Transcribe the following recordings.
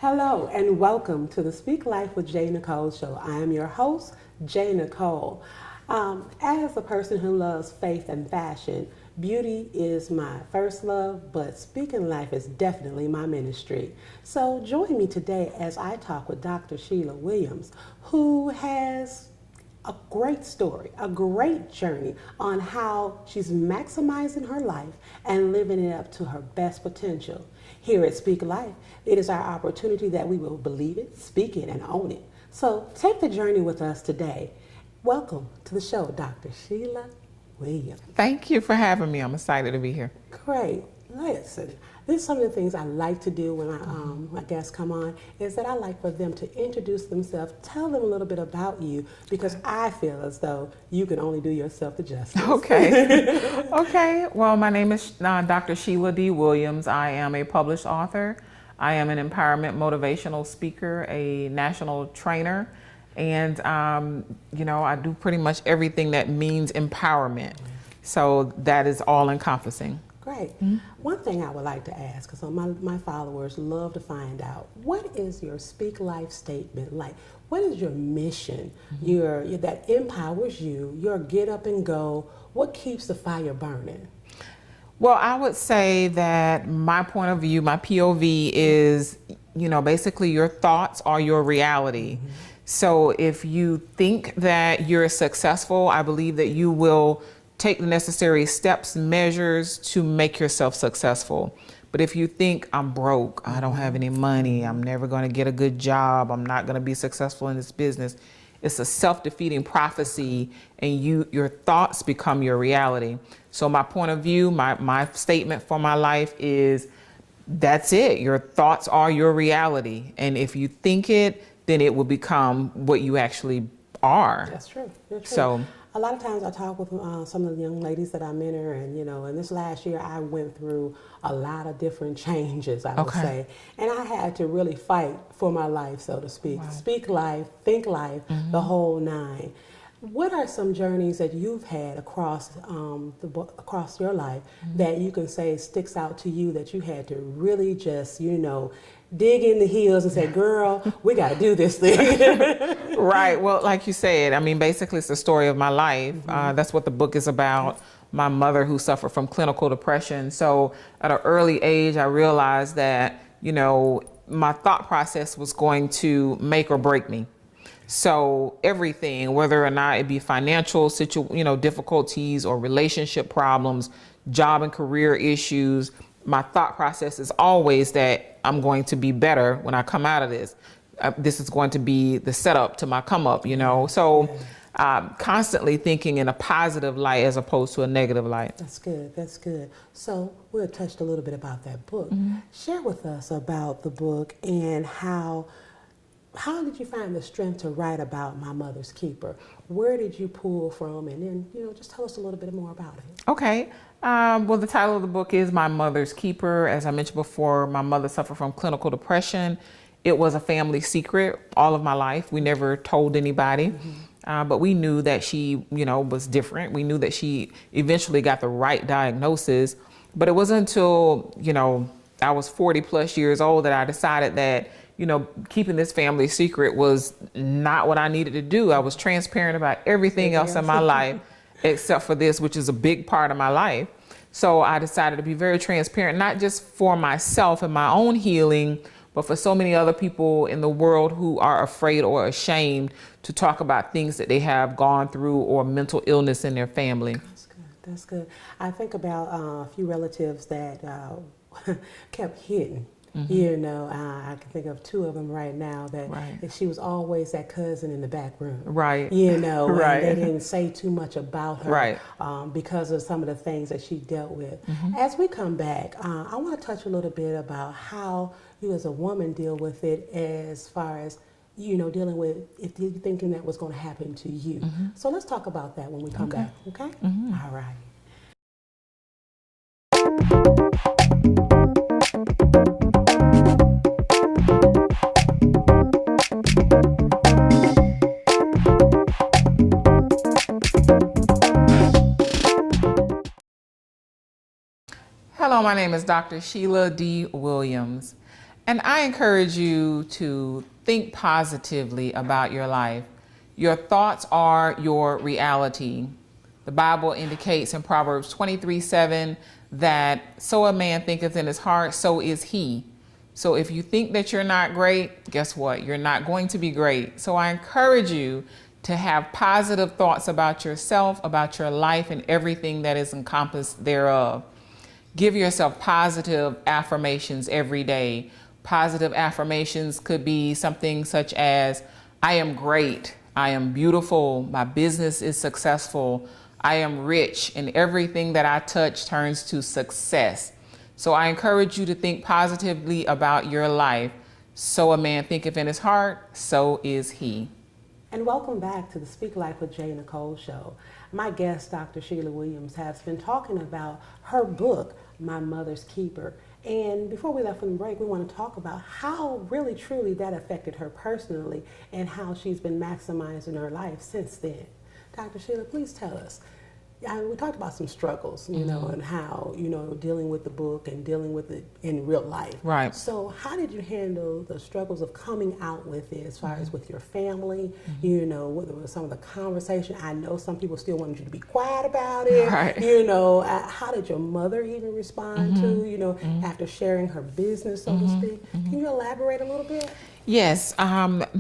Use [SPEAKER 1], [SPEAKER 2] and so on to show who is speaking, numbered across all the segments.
[SPEAKER 1] Hello and welcome to the Speak Life with JNicolle show. I am your host, JNicolle. As a person who loves faith and fashion, beauty is my first love, but speaking life is definitely my ministry. So join me today as I talk with Dr. Sheila Williams, who has a great story, a great journey on how she's maximizing her life and living it up to her best potential. Here at Speak Life, it is our opportunity that we will believe it, speak it, and own it. So take the journey with us today. Welcome to the show, Dr. Sheila Williams.
[SPEAKER 2] Thank you for having me. I'm excited to be here.
[SPEAKER 1] Great. Listen, this is some of the things I like to do when my guests come on, is that I like for them to introduce themselves, tell them a little bit about you, because I feel as though you can only do yourself the justice.
[SPEAKER 2] Okay. Okay. Well, my name is Dr. Sheila D. Williams. I am a published author. I am an empowerment motivational speaker, a national trainer, and I do pretty much everything that means empowerment. So that is all encompassing.
[SPEAKER 1] Great. Mm-hmm. One thing I would like to ask, because my followers love to find out, what is your Speak Life statement like? What is your mission, that empowers you, your get up and go? What keeps the fire burning?
[SPEAKER 2] Well, I would say that my point of view, my POV is, basically your thoughts are your reality. Mm-hmm. So if you think that you're successful, I believe that you will take the necessary steps, measures to make yourself successful. But if you think I'm broke, I don't have any money, I'm never going to get a good job, I'm not going to be successful in this business, it's a self-defeating prophecy, and your thoughts become your reality. So my point of view, my statement for my life is, that's it. Your thoughts are your reality. And if you think it, then it will become what you actually are.
[SPEAKER 1] That's true. That's true.
[SPEAKER 2] So
[SPEAKER 1] a lot of times I talk with some of the young ladies that I mentor, and in this last year I went through a lot of different changes, I would say, and I had to really fight for my life, so to speak. Wow. Speak life, think life, the whole nine. What are some journeys that you've had across across your life that you can say sticks out to you, that you had to really just dig in the heels and say, girl, we got to do this thing?
[SPEAKER 2] Right. Well, like you said, basically it's the story of my life. That's what the book is about. My mother, who suffered from clinical depression. So at an early age, I realized that, my thought process was going to make or break me. So everything, whether or not it be financial difficulties or relationship problems, job and career issues, my thought process is always that I'm going to be better when I come out of this. This is going to be the setup to my come up, So constantly thinking in a positive light as opposed to a negative light.
[SPEAKER 1] That's good. That's good. So we touched a little bit about that book. Share with us about the book and how did you find the strength to write about My Mother's Keeper? Where did you pull from? And then, just tell us a little bit more about it.
[SPEAKER 2] Okay. Well, the title of the book is My Mother's Keeper. As I mentioned before, my mother suffered from clinical depression. It was a family secret all of my life. We never told anybody, but we knew that she, was different. We knew that she eventually got the right diagnosis, but it wasn't until, I was 40 plus years old that I decided that, keeping this family secret was not what I needed to do. I was transparent about everything else in my life, except for this, which is a big part of my life. So I decided to be very transparent, not just for myself and my own healing, but for so many other people in the world who are afraid or ashamed to talk about things that they have gone through or mental illness in their family.
[SPEAKER 1] That's good. That's good. I think about a few relatives that kept hidden. I can think of two of them right now that she was always that cousin in the back room.
[SPEAKER 2] Right.
[SPEAKER 1] And they didn't say too much about her because of some of the things that she dealt with. As we come back, I want to touch a little bit about how you as a woman deal with it as far as dealing with if you're thinking that was going to happen to you. So let's talk about that when we come back, okay? All right.
[SPEAKER 2] Hello, my name is Dr. Sheila D. Williams, and I encourage you to think positively about your life. Your thoughts are your reality. The Bible indicates in Proverbs 23:7 that so a man thinketh in his heart, so is he. So if you think that you're not great, guess what? You're not going to be great. So I encourage you to have positive thoughts about yourself, about your life, and everything that is encompassed thereof. Give yourself positive affirmations every day. Positive affirmations could be something such as, I am great, I am beautiful, my business is successful, I am rich, and everything that I touch turns to success. So I encourage you to think positively about your life. So a man thinketh in his heart, so is he.
[SPEAKER 1] And welcome back to the Speak Life with JNicolle show. My guest, Dr. Sheila Williams, has been talking about her book, My Mother's Keeper. And before we left from the break, we want to talk about how really truly that affected her personally and how she's been maximizing her life since then. Dr. Sheila, please tell us. We talked about some struggles, and how, dealing with the book and dealing with it in real life.
[SPEAKER 2] Right.
[SPEAKER 1] So how did you handle the struggles of coming out with it as far as with your family? What were some of the conversation? I know some people still wanted you to be quiet about it.
[SPEAKER 2] Right.
[SPEAKER 1] How did your mother even respond to, after sharing her business, so to speak? Can you elaborate a little bit?
[SPEAKER 2] Yes.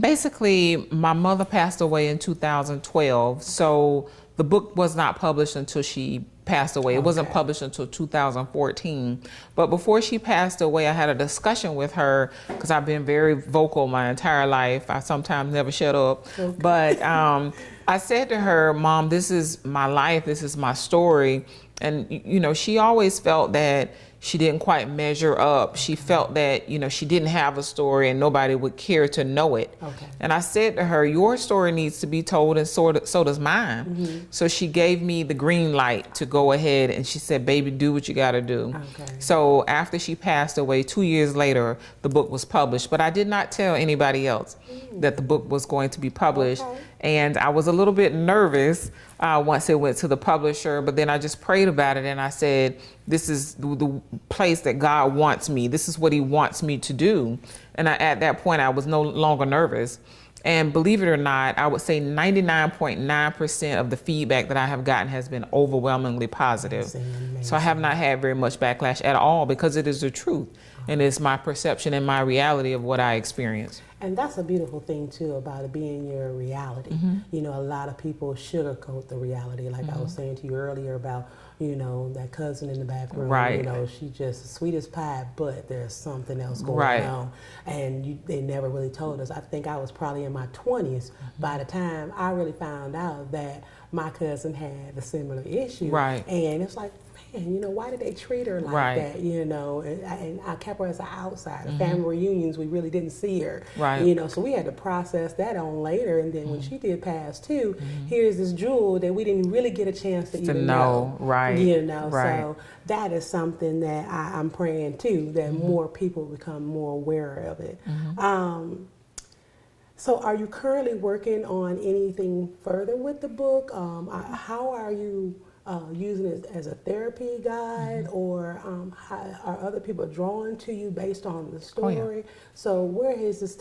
[SPEAKER 2] Basically, my mother passed away in 2012. So the book was not published until she passed away. It wasn't published until 2014. But before she passed away, I had a discussion with her because I've been very vocal my entire life. I sometimes never shut up. But I said to her, Mom, this is my life. This is my story. And, she always felt that she didn't quite measure up. She felt that, she didn't have a story and nobody would care to know it. And I said to her, your story needs to be told, and so does mine. So she gave me the green light to go ahead, and she said, baby, do what you got to do. So after she passed away, 2 years later, the book was published. But I did not tell anybody else that the book was going to be published. And I was a little bit nervous once it went to the publisher, but then I just prayed about it and I said, this is the place that God wants me. This is what he wants me to do. And at that point, I was no longer nervous. And believe it or not, I would say 99.9% of the feedback that I have gotten has been overwhelmingly positive. So I have not had very much backlash at all because it is the truth. And it's my perception and my reality of what I experienced.
[SPEAKER 1] And that's a beautiful thing too about it being your reality. A lot of people sugarcoat the reality, like I was saying to you earlier about, that cousin in the back room, she just sweet as pie, but there's something else going on. And they never really told us. I think I was probably in my 20s by the time I really found out that my cousin had a similar issue. And it's like, man, why did they treat her like that? And I kept her as an outsider. Family reunions, we really didn't see her. So we had to process that on later. And then when she did pass too, here's this jewel that we didn't really get a chance to even know. So that is something that I'm praying too, that more people become more aware of it. So are you currently working on anything further with the book? How are you using it as a therapy guide, or are other people drawn to you based on the story? So where is this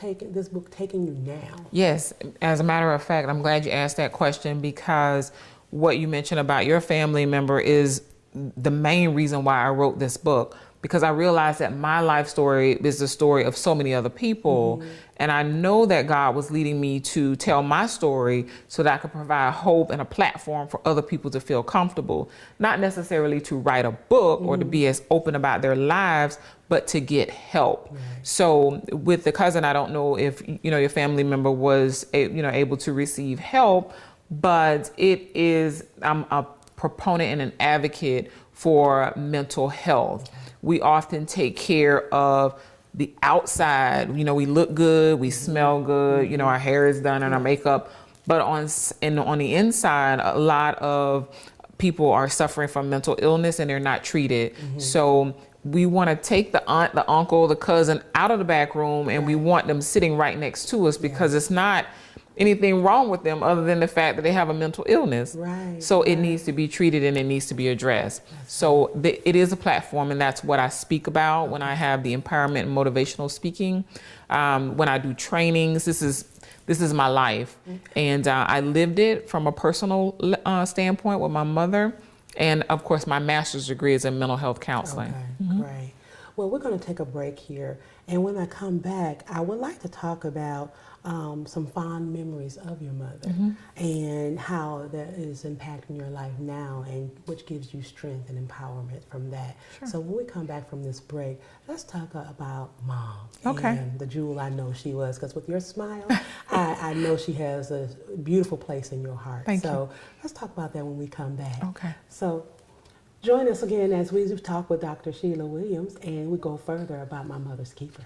[SPEAKER 1] book taking you now? Yes,
[SPEAKER 2] as a matter of fact, I'm glad you asked that question, because what you mentioned about your family member is the main reason why I wrote this book, because I realized that my life story is the story of so many other people. And I know that God was leading me to tell my story so that I could provide hope and a platform for other people to feel comfortable, not necessarily to write a book or to be as open about their lives, but to get help. So with the cousin, I don't know if, your family member was, able to receive help, but I'm a proponent and an advocate for mental health. We often take care of the outside. You know, we look good, we smell good, you know, our hair is done and our makeup. But on the inside, a lot of people are suffering from mental illness and they're not treated. So we want to take the aunt, the uncle, the cousin out of the back room, and we want them sitting right next to us, because it's not anything wrong with them other than the fact that they have a mental illness. So it needs to be treated and it needs to be addressed. So it is a platform, and that's what I speak about when I have the empowerment and motivational speaking. When I do trainings, this is my life. And I lived it from a personal standpoint with my mother. And of course, my master's degree is in mental health counseling.
[SPEAKER 1] Great. Well, we're going to take a break here. And when I come back, I would like to talk about some fond memories of your mother and how that is impacting your life now, and which gives you strength and empowerment from that. So when we come back from this break, let's talk about Mom and the jewel I know she was, because with your smile, I know she has a beautiful place in your heart.
[SPEAKER 2] Thank you.
[SPEAKER 1] Let's talk about that when we come back.
[SPEAKER 2] Okay.
[SPEAKER 1] So join us again as we talk with Dr. Sheila Williams, and we go further about my mother's keeper.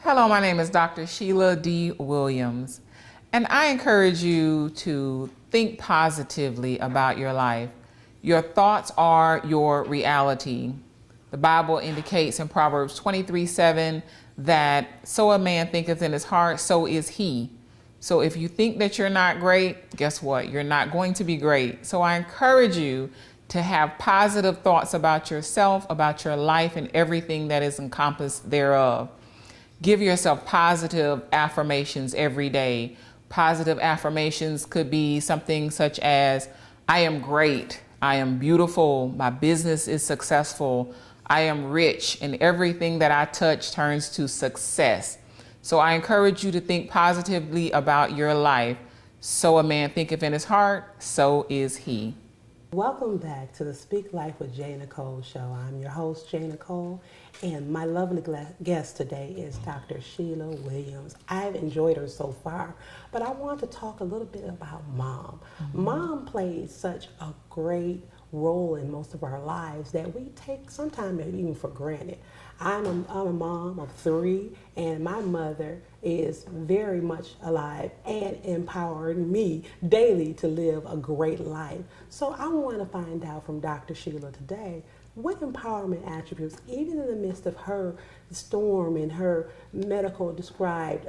[SPEAKER 2] Hello, my name is Dr. Sheila D. Williams, and I encourage you to think positively about your life. Your thoughts are your reality. The Bible indicates in Proverbs 23:7 that so a man thinketh in his heart, so is he. So if you think that you're not great, guess what? You're not going to be great. So I encourage you to have positive thoughts about yourself, about your life, and everything that is encompassed thereof. Give yourself positive affirmations every day. Positive affirmations could be something such as, I am great, I am beautiful, my business is successful, I am rich, and everything that I touch turns to success. So I encourage you to think positively about your life. So a man thinketh in his heart, so is he.
[SPEAKER 1] Welcome back to the Speak Life with JNicolle show. I'm your host, JNicolle, and my lovely guest today is Dr. Sheila Williams. I've enjoyed her so far, but I want to talk a little bit about Mom. Mom plays such a great role in most of our lives that we take sometimes even for granted. I'm a mom of 3, and my mother is very much alive and empowering me daily to live a great life. So I want to find out from Dr. Sheila today, what empowerment attributes, even in the midst of her storm and her medical described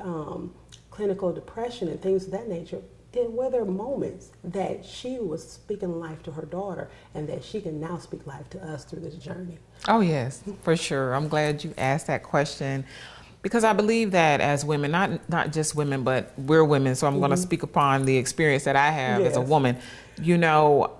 [SPEAKER 1] clinical depression and things of that nature, were there moments that she was speaking life to her daughter and that she can now speak life to us through this journey?
[SPEAKER 2] Oh yes, for sure. I'm glad you asked that question, because I believe that as women, not just women, but we're women, so I'm going to speak upon the experience that I have as a woman. You know,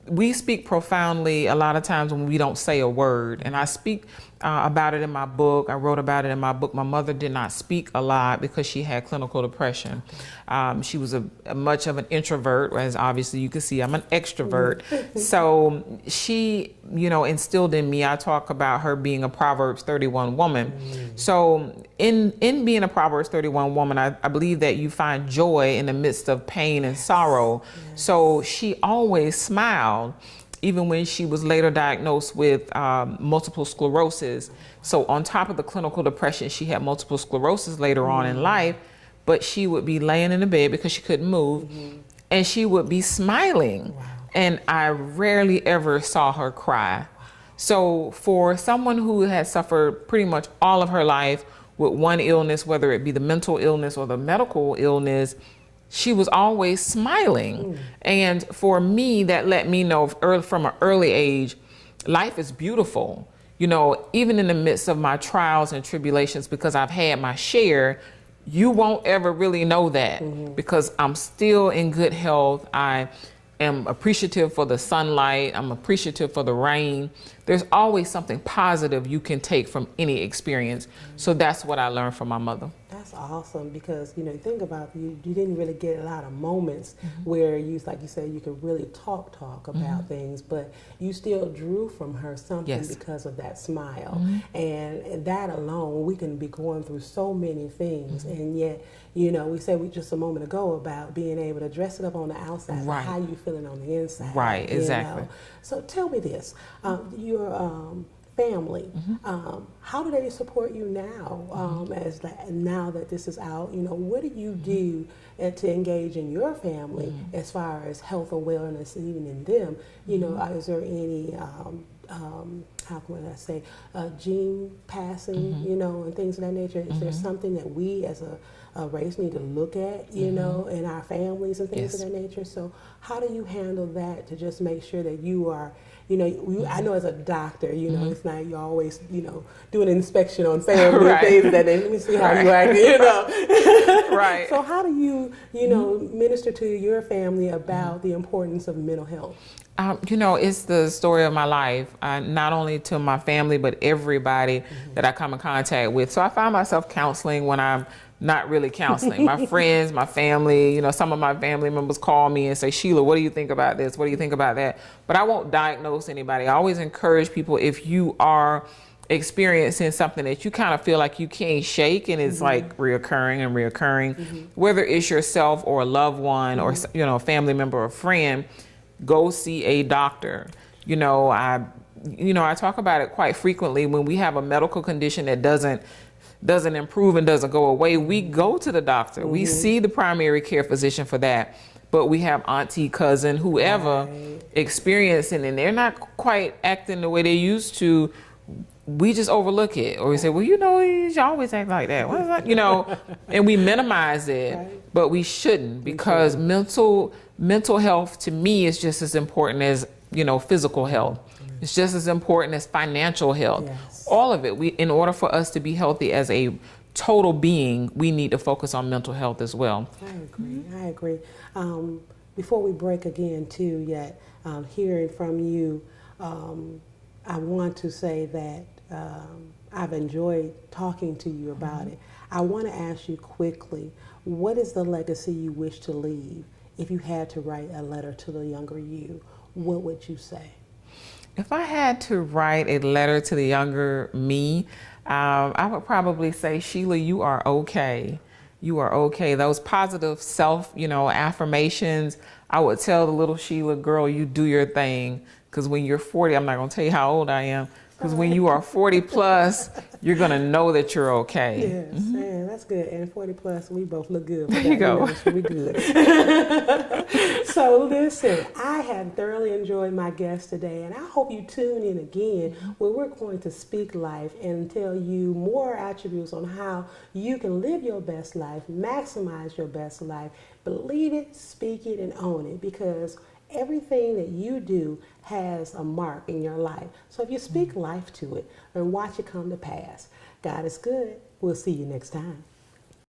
[SPEAKER 2] we speak profoundly a lot of times when we don't say a word, and I speak about it in my book. I wrote about it in my book. My mother did not speak a lot because she had clinical depression. She was much of an introvert, as obviously you can see I'm an extrovert. So she, you know, instilled in me, I talk about her being a Proverbs 31 woman. So in being a Proverbs 31 woman, I believe that you find joy in the midst of pain and sorrow. So she always smiled, even when she was later diagnosed with multiple sclerosis. So on top of the clinical depression, she had multiple sclerosis later on in life, but she would be laying in the bed because she couldn't move, and she would be smiling. And I rarely ever saw her cry. So for someone who has suffered pretty much all of her life with one illness, whether it be the mental illness or the medical illness, she was always smiling. And for me, that let me know from an early age, life is beautiful. You know, even in the midst of my trials and tribulations, because I've had my share, you won't ever really know that because I'm still in good health. I am appreciative for the sunlight. I'm appreciative for the rain. There's always something positive you can take from any experience. So that's what I learned from my mother.
[SPEAKER 1] That's That's awesome because, you know, think about you didn't really get a lot of moments where you, like you said, you could really talk about things, but you still drew from her something because of that smile. And that alone, we can be going through so many things, and yet, you know, we said just a moment ago about being able to dress it up on the outside, but how you feeling on the inside.
[SPEAKER 2] Right, exactly.
[SPEAKER 1] You know? So tell me this, your family, how do they support you now? Now that this is out, you know, what do you do to engage in your family as far as health awareness, even in them? You know, is there any how can I say gene passing, you know, and things of that nature? Is there something that we as a race need to look at, you know, in our families and things of that nature? So how do you handle that to just make sure that you are, you know, I know as a doctor, you know, it's not, you always, you know, do an inspection on family and things that, let me see how you act, you know. So how do you, you know, minister to your family about the importance of mental health?
[SPEAKER 2] You know, it's the story of my life, not only to my family, but everybody that I come in contact with. So I find myself counseling when I'm not really counseling. My friends, my family, you know, some of my family members call me and say, Sheila, what do you think about this? What do you think about that? But I won't diagnose anybody. I always encourage people, if you are experiencing something that you kind of feel like you can't shake and it's like reoccurring, whether it's yourself or a loved one or, you know, a family member or friend, go see a doctor. You know, I talk about it quite frequently. When we have a medical condition that doesn't improve and doesn't go away, we go to the doctor. We see the primary care physician for that. But we have auntie, cousin, whoever experiencing, and they're not quite acting the way they used to. We just overlook it, or we say, well, you know, you always act like that. What is that? You know, and we minimize it, but we shouldn't, because mental health to me is just as important as, you know, physical health. It's just as important as financial health. All of it. In order for us to be healthy as a total being, we need to focus on mental health as well.
[SPEAKER 1] I agree. Before we break again, too, yet hearing from you, I want to say that I've enjoyed talking to you about it. I want to ask you quickly, what is the legacy you wish to leave? If you had to write a letter to the younger you, what would you say?
[SPEAKER 2] If I had to write a letter to the younger me, I would probably say, Sheila, you are okay. You are okay. Those positive self, you know, affirmations, I would tell the little Sheila, girl, you do your thing. Because when you're 40, I'm not going to tell you how old I am, because when you are 40 plus, you're going to know that you're okay.
[SPEAKER 1] Yes, man, that's good. And 40 plus, we both look good.
[SPEAKER 2] There you go.
[SPEAKER 1] We good. So listen, I have thoroughly enjoyed my guest today, and I hope you tune in again where we're going to speak life and tell you more attributes on how you can live your best life, maximize your best life, believe it, speak it, and own it, because everything that you do has a mark in your life. So if you speak life to it and watch it come to pass, God is good. We'll see you next time.